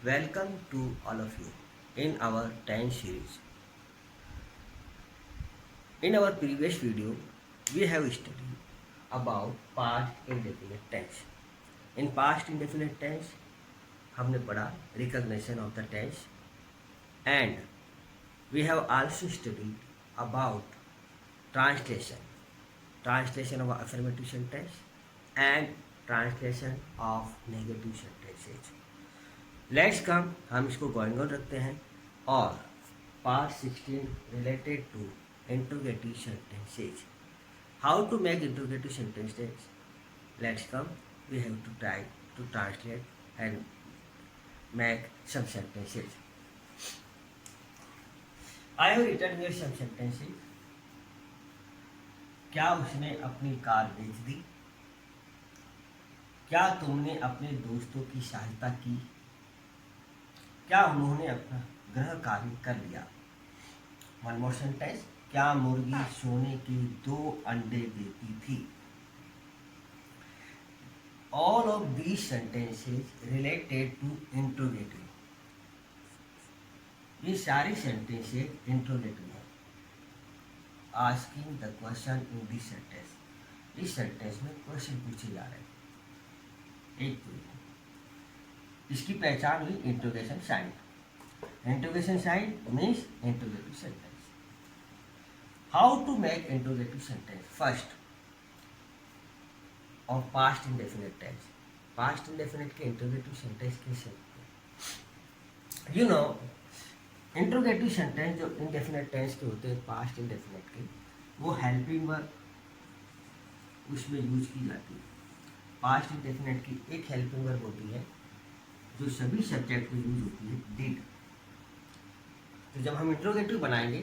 Welcome to all of you in our 10 series. In our previous video, we have studied about past indefinite tense. In past indefinite tense, हमने पढ़ा recognition of the tense and we have also studied about translation, translation of affirmative sentence and translation of negative sentences. Let's come हम इसको going on रखते हैं और part 16 related to interrogative sentences. How to make interrogative sentences. Let's come we have to try to translate and make some sentences. I have written here some sentences. क्या उसने अपनी car बेच दी? क्या तुमने अपने दोस्तों की सहायता की? क्या उन्होंने अपना गृह कार्य कर लिया? One more sentence. क्या मुर्गी सोने के 2 अंडे देती थी? All of these sentences related to interrogative. ये सारे सेंटेंसेज इंट्रोगेटिव हैं. Asking the question in this sentence. इस सेंटेंस में क्वेश्चन पूछे जा रहे हैं. एक तो इसकी पहचान हुई interrogation sign. Interrogation sign means interrogative sentence. How to make interrogative sentence. First of past indefinite tense. Past indefinite के इंट्रोगेटिव सेंटेंस कैसे होते हैं? यू नो, इंट्रोगेटिव सेंटेंस जो इंडेफिनिट टेंस के होते हैं पास्ट इंडेफिनिट के, वो हेल्पिंग वर्ब उसमें यूज की जाती है. पास्ट इंडेफिनिट की एक हेल्पिंग वर्ब होती है जो सभी सब्जेक्ट में यूज होती है, डिड. तो जब हम इंट्रोगेटिव बनाएंगे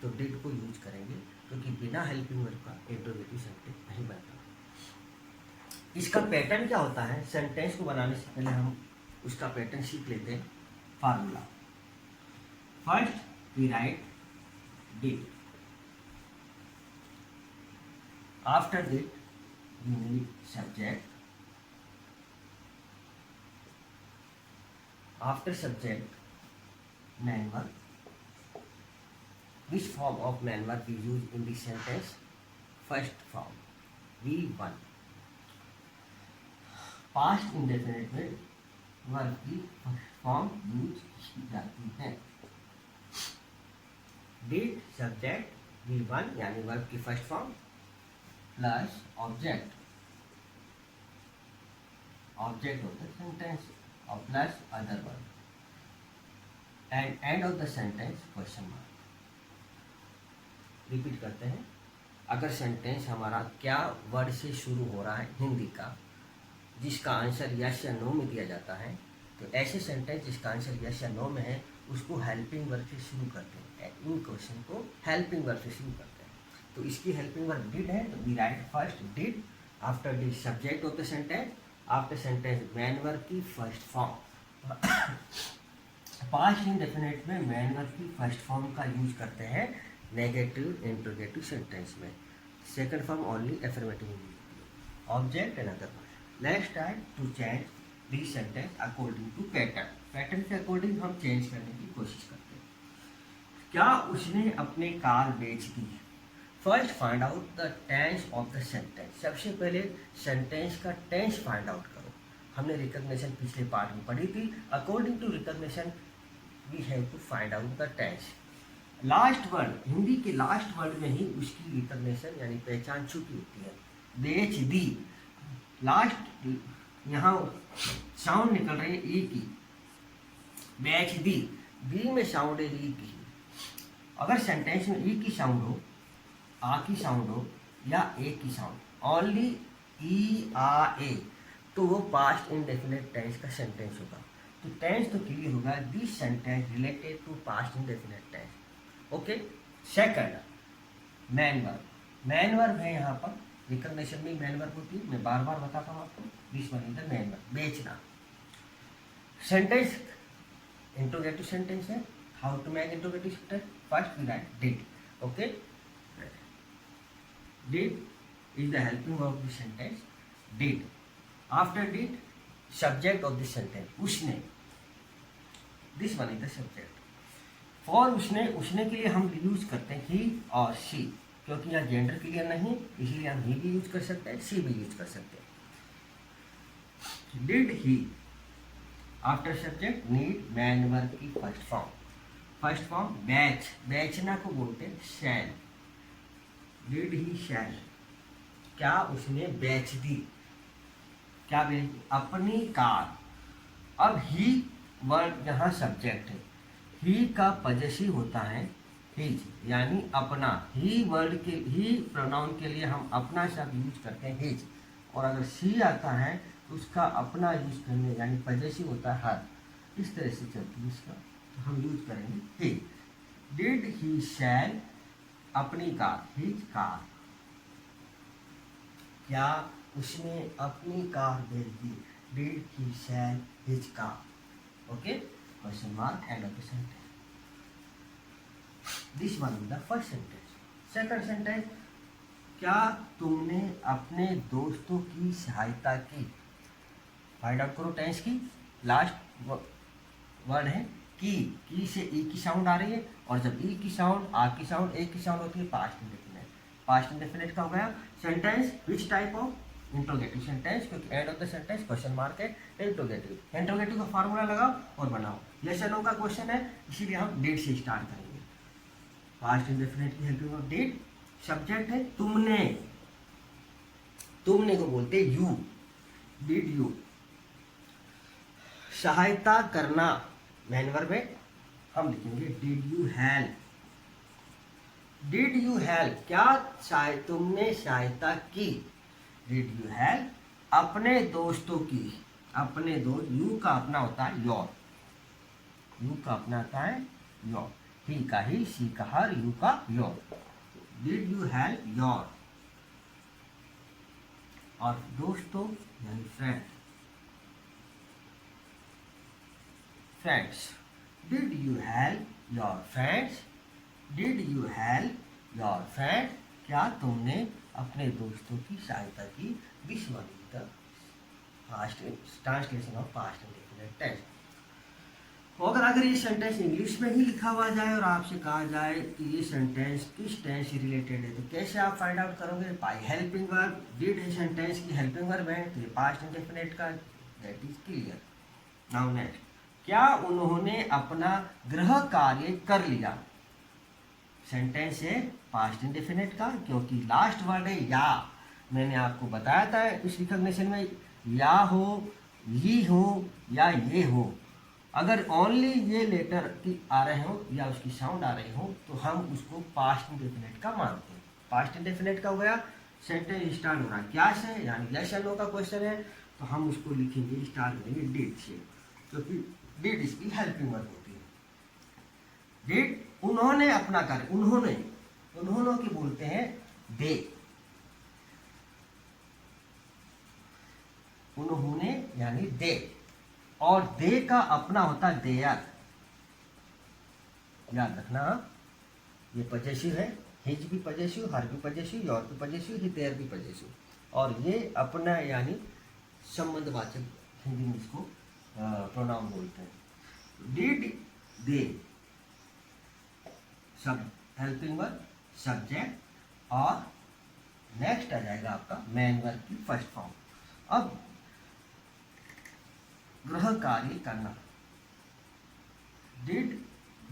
तो डिड को यूज करेंगे क्योंकि बिना हेल्पिंग वर्ब का इंट्रोगेटिव सेंटेंस नहीं बनता. इसका पैटर्न क्या होता है? सेंटेंस को बनाने से पहले हम उसका पैटर्न सीख लेते हैं. Formula. First we write did. After did we need subject. After subject, main verb. Which form of main verb we use in this sentence? First form, V1. Past indefinite में verb की form use की जाती है. Did subject V1 यानी verb की first form plus object. Object होता है sentence और plus other word and and of the sentence question mark. Repeat करते हैं. अगर सेंटेंस हमारा क्या वर्ड से शुरू हो रहा है हिंदी का, जिसका आंसर यस या नो में दिया जाता है, तो ऐसे सेंटेंस जिसका आंसर यस या नो में है उसको हेल्पिंग वर्ब से शुरू करते हैं. इन क्वेश्चन को हेल्पिंग वर्ब से शुरू करते हैं. तो इसकी हेल्पिंग वर्ब डिड है, तो we write first did. After did subject of the sentence. After sentence main verb की फर्स्ट फॉर्म. पास्ट इंडेफिनिट में मैन वर्ब की फर्स्ट फॉर्म का यूज करते हैं नेगेटिव इंट्रोगेटिव सेंटेंस में. Second form only affirmative use होती है. Object and other word. Let's try to change this sentence according to pattern. Pattern के according हम चेंज करने की कोशिश करते हैं. क्या उसने अपने कार बेच दी? First find out the tense of the sentence. सबसे पहले सेंटेंस का टेंस फाइंड आउट करो. हमने रिकग्निशन पिछले पार्ट में पढ़ी थी. According to recognition we have to find out the tense. Last word, Hindi के लास्ट वर्ड में ही उसकी रिकग्निशन यानी पहचान छुपी होती है. बेच दी. लास्ट यहाँ साउंड निकल रही है ई की. बेच दी, बी में साउंड है ई की. अगर सेंटेंस में ई की साउंड हो, आ की साउंड हो या ए की साउंड, ओनली ई आ ए, तो वो पास्ट इंडेफिनिट टेंस का सेंटेंस होगा. तो टेंस तो क्लियर होगा. This sentence related to past indefinite tense. Okay. Second main verb. Main verb है यहाँ पर. रिकग्निशन में मैन वर्ब होती है. मैं बार बार बताता हूँ आपको. This one is the main verb. बेचना. सेंटेंस इंट्रोगेटिव सेंटेंस है. How to make interrogative sentence. First we write did. Okay. Did is the helping verb of the sentence. Did. After did, subject of the sentence. उसने. This one is the subject. For उसने के लिए हम use करते हैं ही और she, क्योंकि यहाँ जेंडर क्लियर नहीं, इसलिए हम ही भी यूज कर सकते हैं, शी भी यूज कर सकते हैं। Did he after subject need main verb की फर्स्ट फॉर्म। फर्स्ट फॉर्म बैच, बेचना को बोलते हैं शैल। डिड ही शैल, क्या उसने बेच दी, क्या बेच दी, अपनी कार। अब ही वर्ड यहाँ सब्जेक्ट है, ही का पजेसिव होता है हिज, यानी अपना। ही वर्ड के, ही प्रोनाउन के लिए हम अपना शब्द यूज करते हैं हिज, और अगर शी आता है तो उसका अपना यूज करने यानी पजेसिव होता है हर। इस तरह से चलती है इसका, तो हम यूज करेंगे ही। डिड ही शैल अपनी कार, हिज कार, क्या उसने अपनी कार बेच दी, did he sell his car. Okay, question mark, end of the sentence. This one is the first sentence. Second sentence, क्या तुमने अपने दोस्तों की सहायता की। फाइंड आउट करो टेंस की। लास्ट वर्ड है की से ई की साउंड आ रही है, और जब ई की साउंड, आ की साउंड, ए की साउंड होती है पास्ट इंडेफिनिट। पास्ट इंडेफिनिट का हो गया sentence which type of interrogative sentence, क्योंकि end of the sentence question mark है। इंट्रोगेटिव, इंट्रोगेटिव का फार्मूला लगाओ और बनाओ। यस या नो का क्वेश्चन है, इसीलिए हम डिड से स्टार्ट करेंगे। पास्ट इंडेफिनिट की हेल्पिंग ऑफ डिड, सब्जेक्ट है तुमने, तुमने को बोलते यू, डिड यू। सहायता करना मैन वर्ब है, हम लिखेंगे did you help. Did you help, क्या तुमने सहायता की, डिड यू हेल्प अपने दोस्तों की। अपने दोस्त, यू का अपना होता है योर, यू का अपना होता है योर, ही का ही, सी का हर, यू का your. Did you help your, और दोस्तों यानी friend, friends. Did you help your friends, did you help your friend, क्या तुमने अपने दोस्तों की सहायता की। This one is the past translation of past indefinite tense. अगर ये सेंटेंस इंग्लिश में ही लिखा हुआ जाए और आपसे कहा जाए कि ये सेंटेंस किस टेंस से रिलेटेड है, तो कैसे आप फाइंड आउट करोगे। By helping verb. डिड है सेंटेंस की हेल्पिंग वर्ब है, तो ये पास्ट इंडेफिनिट का, that is clear. Now next, क्या उन्होंने अपना गृह कार्य कर लिया। सेंटेंस है पास्ट इंडेफिनिट का, क्योंकि लास्ट वर्ड है या। मैंने आपको बताया था इस रिकॉग्निशन में, या हो, ही हो या ये हो, अगर ओनली ये लेटर की आ रहे हो या उसकी साउंड आ रही हो तो हम उसको पास्ट इंडेफिनिट का मानते हैं। पास्ट इंडेफिनिट का हो गया, सेंटेंस स्टार्ट हो रहा है क्या से, यानी यस या नो का क्वेश्चन है, तो हम उसको लिखेंगे, स्टार्ट करेंगे डिड से, क्योंकि डिड इसकी हेल्पिंग वर्ब होती है। डिड, उन्होंने अपना कार्य, उन्होंने, उन्होंने की बोलते हैं दे, उन्होंने यानी दे, और दे का अपना होता है देयर। याद रखना, ये पजेसिव है, हिज भी पजेसिव, हर भी पजेसिव, योर भी पजेसिव, ही देयर भी पजेसिव, और ये अपना यानी संबंधवाचक हिंदी में इसको प्रोनाउन बोलते हैं। डिड दे, सब हेल्पिंग वर्ब, सब्जेक्ट, और नेक्स्ट आ जाएगा आपका मैन वर्ब की फर्स्ट फॉर्म। अब गृह कार्य करना, डिड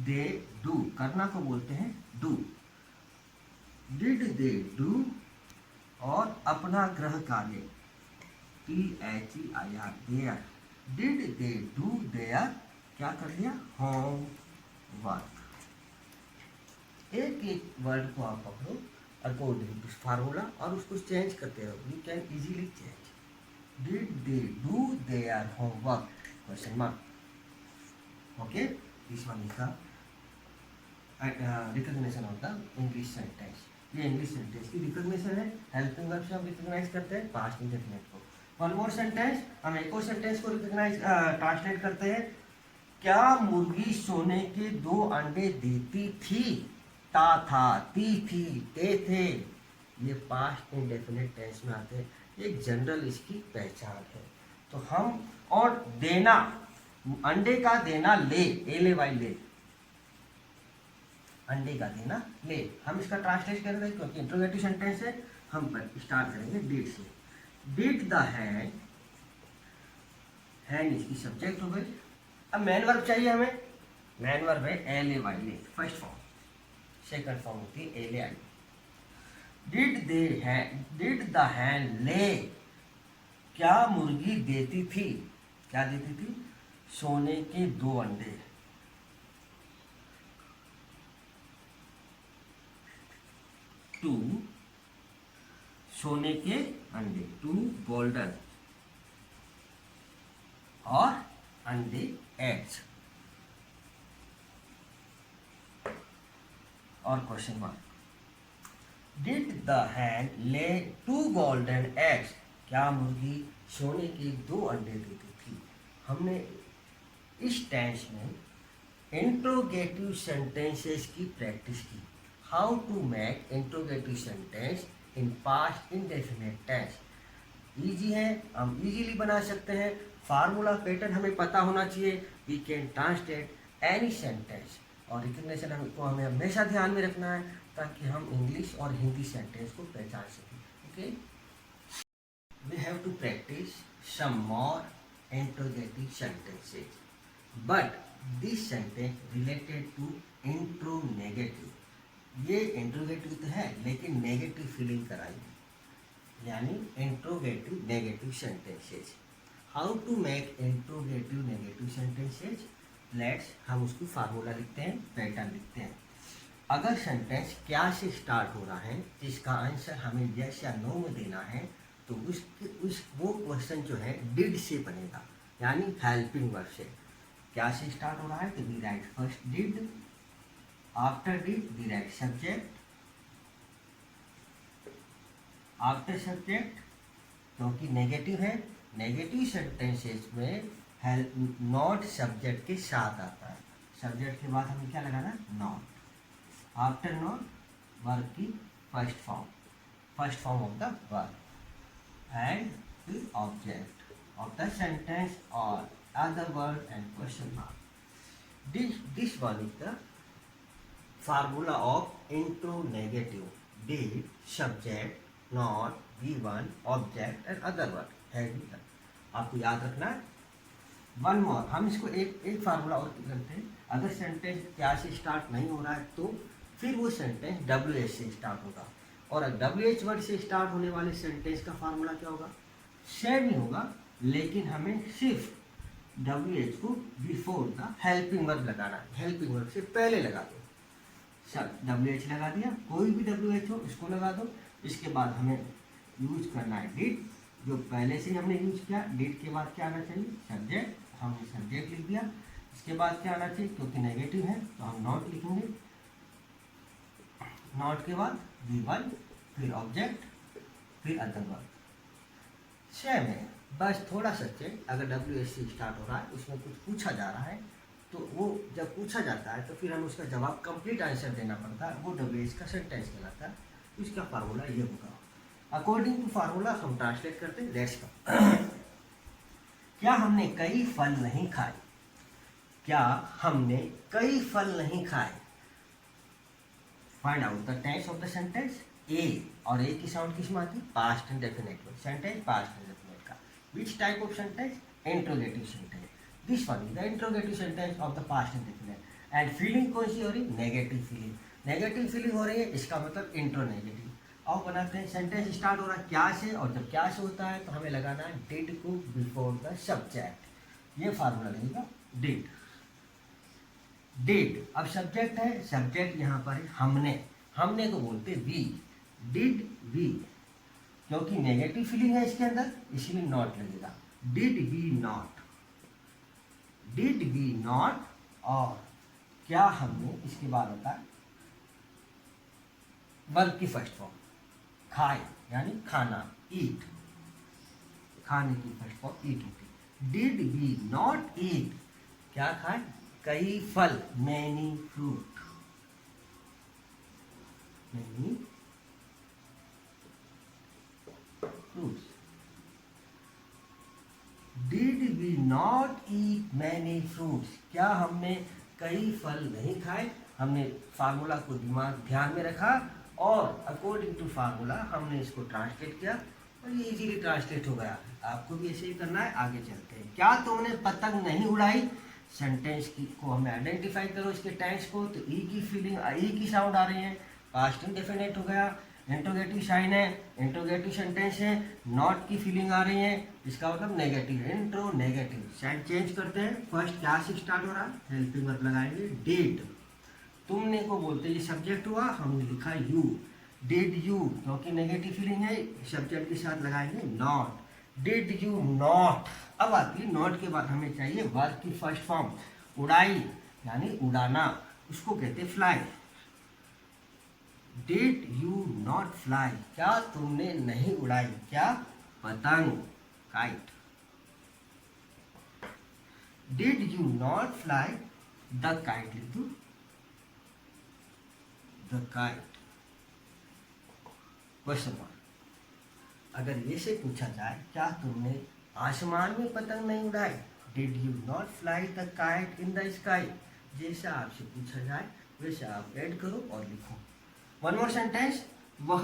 दे डू, करना को बोलते हैं डू। डिड दे डू, और अपना गृह कार्य THEIR, their. Did they do their, क्या कर लिया, होम वर्क। एक एक वर्ड को आप पकड़ो अकॉर्डिंग टू फार्मूला और उसको चेंज करते रहो, you can easily change. Did they do their homework, question mark. Okay, this one is the recognition of the English sentence. ये इंग्लिश सेंटेंस की रिकॉग्निशन है, हेल्पिंग वर्ब से हम रिकॉग्नाइज करते हैं पास्ट इंडेफिनिट को। वन मोर सेंटेंस, हम एक और सेंटेंस को रिकॉग्नाइज ट्रांसलेट करते हैं। क्या मुर्गी सोने के 2 अंडे देती थी, ता था, ती थी, ते थे, ये पास्ट इंडेफिनिट टेंस में आते हैं। एक जनरल इसकी पहचान है। तो हम, और देना अंडे का देना ले, ए ले वाई ले, अंडे का देना ले। हम इसका ट्रांसलेट करेंगे क्योंकि इंट्रोगेटिव सेंटेंस है, हम स्टार्ट करेंगे डिड से। डिड द हैंड, हैंड इसकी सब्जेक्ट हो गई। अब मैन वर्ब चाहिए हमें, मैन वर्ब है एल ए वाई ले, फर्स्ट फॉर्म। सेकंड फॉर्म होती है L A I. Did the hand ले, क्या मुर्गी देती थी, क्या देती थी, सोने के 2 अंडे। टू सोने के अंडे, 2 गोल्डन और अंडे एग्स। और क्वेश्चन मार्क, डिड द हैन ले 2 गोल्डन एग्स, क्या मुर्गी सोने के 2 अंडे देती थी। हमने इस टेंस में इंट्रोगेटिव सेंटेंसेस की प्रैक्टिस की। How to make interrogative sentence in past indefinite tense. Easy है, हम इजीली बना सकते हैं। फार्मूला पैटर्न हमें पता होना चाहिए। We can translate any sentence, और रिकग्निशन हमको हमें हमेशा ध्यान में रखना है ताकि हम इंग्लिश और हिंदी सेंटेंस को पहचान सकें। Okay, we have to practise some more interrogative sentences, but this sentence related to intronegative. ये इंट्रोगेटिव तो है लेकिन नेगेटिव फीलिंग कराएगी, यानी interrogative negative sentences. How to make interrogative negative sentences, let's हम उसकी फार्मूला लिखते हैं, पैटर्न लिखते हैं। अगर सेंटेंस क्या से स्टार्ट हो रहा है जिसका आंसर हमें यस या नो में देना है, तो वो क्वेश्चन जो है डिड से बनेगा, यानी हेल्पिंग वर्ब से। क्या से स्टार्ट हो रहा है तो we write first did, after did we write subject, after subject, क्योंकि नेगेटिव है, नेगेटिव सेंटेंसेस में हेल्प नॉट सब्जेक्ट के साथ आता है। सब्जेक्ट के बाद हमें क्या लगाना, नॉट। आफ्टर नॉट वर्ब की first form of the verb, and फिर ऑब्जेक्ट ऑफ द सेंटेंस और other word and question mark. This one is the formula of intronegative. Did, subject, not, given, object and other word है। आपको याद रखना है। One more, हम इसको एक फार्मूला और करते हैं। अगर सेंटेंस क्या से स्टार्ट नहीं हो रहा है तो फिर वो सेंटेंस WH से स्टार्ट होगा, और WH वर्ड से स्टार्ट होने वाले सेंटेंस का फार्मूला क्या होगा, सेम ही होगा, लेकिन हमें सिर्फ WH को बिफोर द हेल्पिंग वर्ब लगाना है। हेल्पिंग वर्ब से पहले लगा दो। WH लगा दिया, कोई भी WH हो इसको लगा दो। इसके बाद हमें यूज करना है डिड, जो पहले से ही हमने यूज किया। डिड के बाद क्या आना चाहिए, सब्जेक्ट, हमने सब्जेक्ट लिख दिया। इसके बाद क्या आना चाहिए, क्योंकि नेगेटिव है तो हम नॉट लिखेंगे। नॉट के बाद गिवन, फिर ऑब्जेक्ट, फिर अदर वर्ब। सेम है, बस थोड़ा सा चेंज। अगर WH से स्टार्ट हो रहा है, उसमें कुछ पूछा जा रहा है, तो वो जब पूछा जाता है तो फिर हमें उसका जवाब कंप्लीट आंसर देना पड़ता है, वो WH का सेंटेंस कहलाता है। इसका फार्मूला ये होगा। अकॉर्डिंग टू फार्मूला हम ट्रांसलेट करते हैं। Let's come. क्या हमने कई फल नहीं खाए, क्या हमने कई फल नहीं खाए। Find out the tense of the sentence. A, और ए की साउंड किस में आती है, पास्ट इंडेफिनिट में। सेंटेंस पास्ट इंडेफिनिट का which type of sentence, interrogative sentence. This one is the interrogative sentence of the past indefinite. And feeling कौन सी हो रही, नेगेटिव फीलिंग। नेगेटिव फीलिंग हो रही है, इसका मतलब इंट्रोनेगेटिव। और बनाते हैं, सेंटेंस स्टार्ट हो रहा है क्या से, और जब क्या से होता है तो हमें लगाना है डिड को बिफोर द सब्जेक्ट। ये फार्मूला लगेगा डिड। डिड, अब सब्जेक्ट है, सब्जेक्ट यहाँ पर है हमने को बोलते वी। डिड वी, क्योंकि नेगेटिव फीलिंग है इसके अंदर, इसलिए नॉट लगेगा। Did we not, did we not. और क्या हमने, इसके बाद होता है वर्ब की फर्स्ट फॉर्म, खाए यानी खाना, ईट, खाने की फर्स्ट फॉर्म ईट होती। डिड वी नॉट ईट, क्या खाए, कई फल, many fruit, many fruits. Did we not eat many fruits, क्या हमने कई फल नहीं खाए। हमने फार्मूला को ध्यान में रखा और अकॉर्डिंग टू फार्मूला हमने इसको ट्रांसलेट किया और ये इजीली ट्रांसलेट हो गया। आपको भी ऐसे ही करना है। आगे चलते हैं। क्या तुमने पतंग नहीं उड़ाई, सेंटेंस की को हमें आइडेंटिफाई करो इसके टेंस को। तो ई की फीलिंग, ई की साउंड आ रही है, पास्ट इंडेफिनिट हो गया, इंट्रोगेटिव साइन है, इंट्रोगेटिव सेंटेंस है, नॉट की फीलिंग आ रही है, इसका मतलब नेगेटिव है, इंट्रो नेगेटिव। साइन चेंज करते हैं। फर्स्ट क्या से स्टार्ट हो रहा है, हेल्पिंग वर्ब लगाएंगे डिड। तुमने को बोलते ये सब्जेक्ट हुआ, हमने लिखा यू, डिड यू, क्योंकि नेगेटिव फीलिंग है, सब्जेक्ट के साथ लगाएंगे नॉट, डिड यू नॉट। अब आती है नॉट के बाद हमें चाहिए वर्ब की फर्स्ट फॉर्म, उड़ाई यानी उड़ाना, उसको कहते हैं fly. Did you not fly, क्या तुमने नहीं उड़ाई, क्या पतंग, kite. Did you not fly the kite, लिख दो द काइट, क्वेश्चन मार्क। अगर ये से पूछा जाए क्या तुमने आसमान में पतंग नहीं उड़ाई, did you not fly the kite in the sky, जैसा आपसे पूछा जाए वैसे आप ऐड करो और लिखो। वन मोर सेंटेंस, वह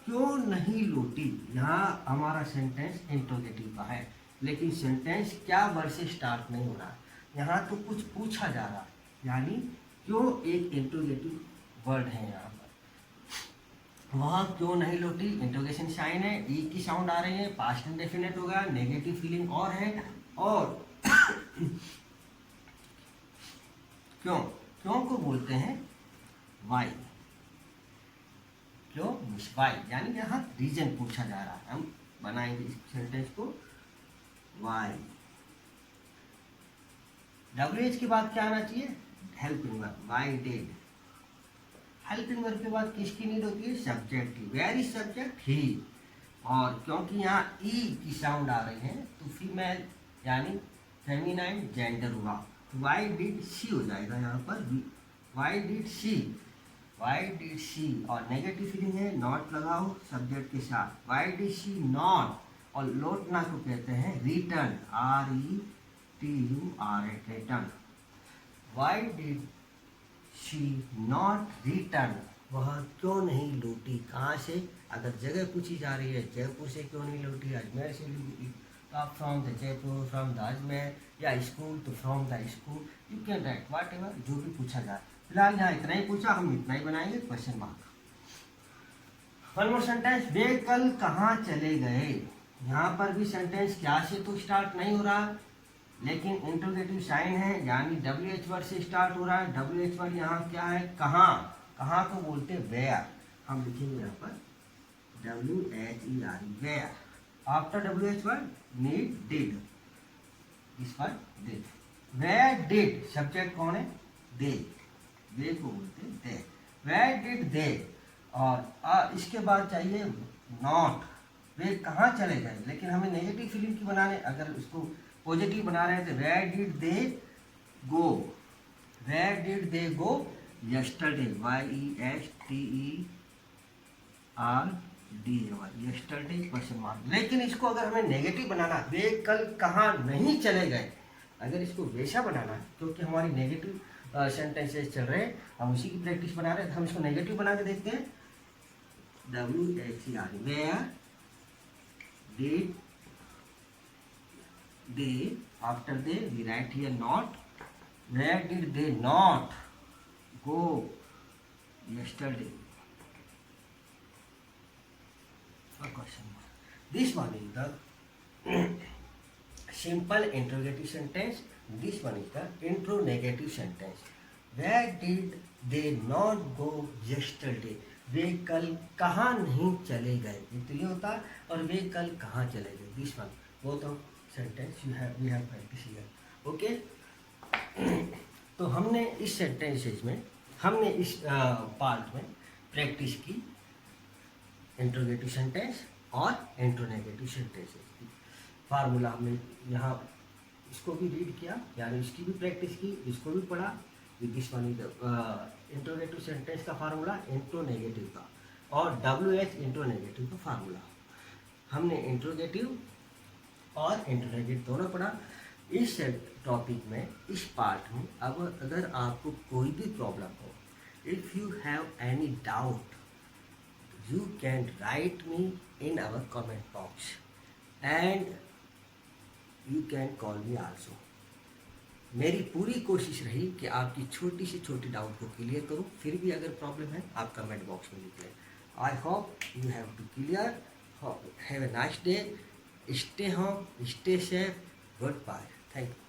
क्यों नहीं लौटी। यहाँ हमारा सेंटेंस इंट्रोगेटिव का है, लेकिन सेंटेंस क्या वर्ड से स्टार्ट नहीं हो रहा। यहाँ तो कुछ पूछा जा रहा, यानी क्यों एक इंट्रोगेटिव वर्ड है यहाँ पर। वह क्यों नहीं लौटी, इंट्रोगेशन साइन है, ई की साउंड आ रही है, पास्ट इंडेफिनिट होगा, नेगेटिव फीलिंग और है, और क्यों, क्यों को बोलते हैं वाई, क्यों मीन्स वाई, यानी यहाँ रीजन पूछा जा रहा है। हम बनाएंगे इस सेंटेंस को वाई। WH के बाद क्या आना चाहिए, helping verb, why did. Helping verb के बाद किसकी नीड होती है, सब्जेक्ट की, वेयर इज सब्जेक्ट, ही। और क्योंकि यहाँ ई की साउंड आ रही है तो फीमेल यानी फेमिनाइन जेंडर हुआ, तो वाई डिड शी हो जाएगा यहाँ पर, why did she, why did she. और नेगेटिव फीलिंग है, नॉट लगाओ सब्जेक्ट के साथ, वाई डिड शी नॉट। और लौटना को कहते हैं return, RETUR, return. Why did she not return, वह क्यों नहीं लौटी, कहाँ से। अगर जगह पूछी जा रही है, जयपुर से क्यों नहीं लौटी, अजमेर से लौटी, तो आप from the Jaipur, from the Ajmer, या स्कूल तो from the school, you can right what ever, जो भी पूछा जाए। फिलहाल यहाँ इतना ही पूछा, हम इतना ही बनाएंगे, question mark. One more sentence, वे कल कहाँ चले गए। यहाँ पर भी सेंटेंस क्या से तो स्टार्ट नहीं हो रहा, लेकिन इंट्रोगेटिव साइन है, यानी WH वर्ड से स्टार्ट हो रहा है। WH वर्ड यहाँ क्या है, कहाँ, कहाँ को बोलते हैं वेयर। हम लिखेंगे यहाँ पर WHER, where. After WH word need did, इस पर डिड, वेयर डिड, सब्जेक्ट कौन है, दे, दे को बोलते हैं दे, वेयर डिड दे। और इसके बाद चाहिए नॉट, वे कहाँ चले गए, लेकिन हमें नेगेटिव फीलिंग की बनाने, अगर उसको पॉजिटिव बना रहे हैं तो where did they go, where did they go yesterday, YESTERDAY, yesterday, question mark. लेकिन इसको अगर हमें नेगेटिव बनाना, वे कल कहाँ नहीं चले गए, अगर इसको वैसा बनाना है, क्योंकि हमारी नेगेटिव सेंटेंसेस चल रहे हैं, हम उसी की प्रैक्टिस बना रहे हैं, तो हम इसको नेगेटिव बना के देखते हैं। WHER, where did they, after they we write here not, where did they not go yesterday, a question mark. This one is the simple interrogative sentence, this one is the interrogative sentence. Where did they not go yesterday, वे कल कहाँ नहीं चले गए, तो ये होता है, और वे कल कहाँ चले गए, this one both of sentence you have, we have practice here, okay. तो हमने इस सेंटेंसेज में, हमने इस पार्ट में प्रैक्टिस की इंट्रोगेटिव सेंटेंस और इंट्रोनेगेटिव सेंटेंसेस की। फार्मूला हमने यहाँ इसको भी रीड किया, यानी इसकी भी प्रैक्टिस की, इसको भी पढ़ा। With this one is interrogative sentence का फार्मूला, इंट्रोनेगेटिव का, और WH इंट्रोनेगेटिव का फार्मूला। हमने इंट्रोगेटिव और इंटरमीडिएट दोनों पढ़ा। इस टॉपिक में, इस पार्ट में, अब अगर आपको कोई भी प्रॉब्लम हो, if you have any doubt, you can write me in our comment box and you can call me also। मेरी पूरी कोशिश रही कि आपकी छोटी से छोटी डाउट को क्लियर करूं। फिर भी अगर प्रॉब्लम है आप कमेंट बॉक्स में लिख लें। I hope you have to clear. Have a nice day, stay home, stay safe, good bye, thank you.